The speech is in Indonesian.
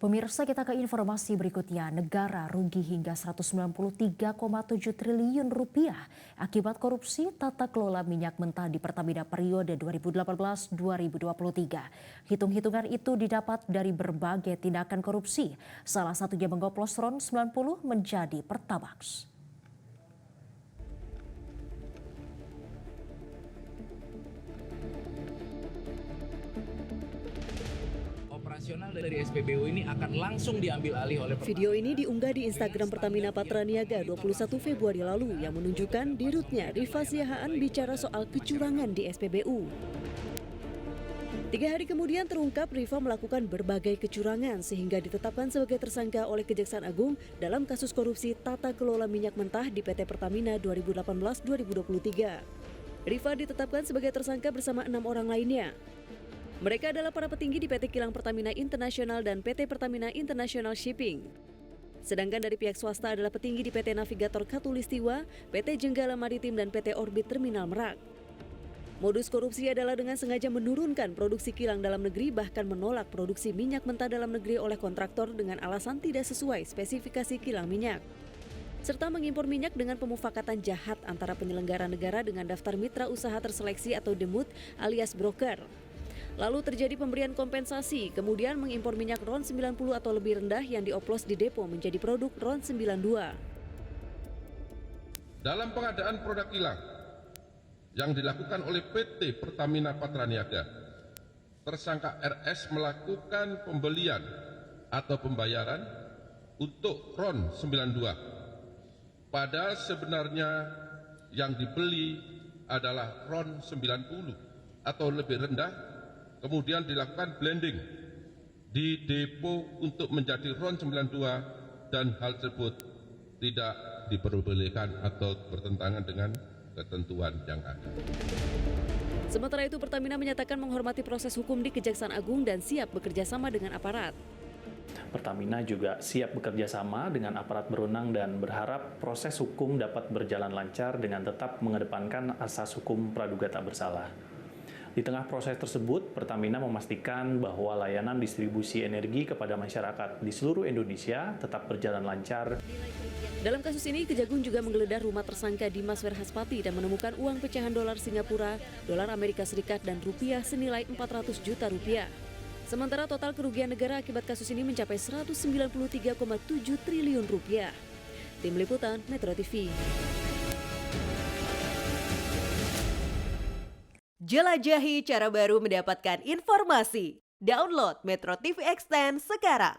Pemirsa, kita ke informasi berikutnya. Negara rugi hingga 193,7 triliun rupiah akibat korupsi tata kelola minyak mentah di Pertamina periode 2018-2023. Hitung-hitungan itu didapat dari berbagai tindakan korupsi, salah satunya mengoplos RON 90 menjadi Pertamax. Operasional dari SPBU ini akan langsung diambil alih oleh Pertamina. Video ini diunggah di Instagram Pertamina Patraniaga 21 Februari lalu yang menunjukkan dirutnya Rifa Siahaan bicara soal kecurangan di SPBU. 3 hari kemudian terungkap Rifa melakukan berbagai kecurangan sehingga ditetapkan sebagai tersangka oleh Kejaksaan Agung dalam kasus korupsi tata kelola minyak mentah di PT Pertamina 2018-2023. Rifa ditetapkan sebagai tersangka bersama 6 orang lainnya. Mereka adalah para petinggi di PT Kilang Pertamina International dan PT Pertamina International Shipping. Sedangkan dari pihak swasta adalah petinggi di PT Navigator Katulistiwa, PT Jenggala Maritim dan PT Orbit Terminal Merak. Modus korupsi adalah dengan sengaja menurunkan produksi kilang dalam negeri bahkan menolak produksi minyak mentah dalam negeri oleh kontraktor dengan alasan tidak sesuai spesifikasi kilang minyak. Serta mengimpor minyak dengan pemufakatan jahat antara penyelenggara negara dengan daftar mitra usaha terseleksi atau DEMUT alias broker. Lalu terjadi pemberian kompensasi, kemudian mengimpor minyak RON 90 atau lebih rendah yang dioplos di depo menjadi produk RON 92. Dalam pengadaan produk kilang yang dilakukan oleh PT Pertamina Patraniaga, tersangka RS melakukan pembelian atau pembayaran untuk RON 92. Padahal sebenarnya yang dibeli adalah RON 90 atau lebih rendah. Kemudian dilakukan blending di depo untuk menjadi RON 92 dan hal tersebut tidak diperbolehkan atau bertentangan dengan ketentuan yang ada. Sementara itu Pertamina menyatakan menghormati proses hukum di Kejaksaan Agung dan siap bekerja sama dengan aparat. Pertamina juga siap bekerja sama dengan aparat berwenang dan berharap proses hukum dapat berjalan lancar dengan tetap mengedepankan asas hukum praduga tak bersalah. Di tengah proses tersebut, Pertamina memastikan bahwa layanan distribusi energi kepada masyarakat di seluruh Indonesia tetap berjalan lancar. Dalam kasus ini, Kejagung juga menggeledah rumah tersangka Dimas Werhaspati dan menemukan uang pecahan dolar Singapura, dolar Amerika Serikat, dan rupiah senilai 400 juta rupiah. Sementara total kerugian negara akibat kasus ini mencapai 193,7 triliun rupiah. Tim Liputan, Metro TV. Jelajahi cara baru mendapatkan informasi. Download Metro TV Extend sekarang.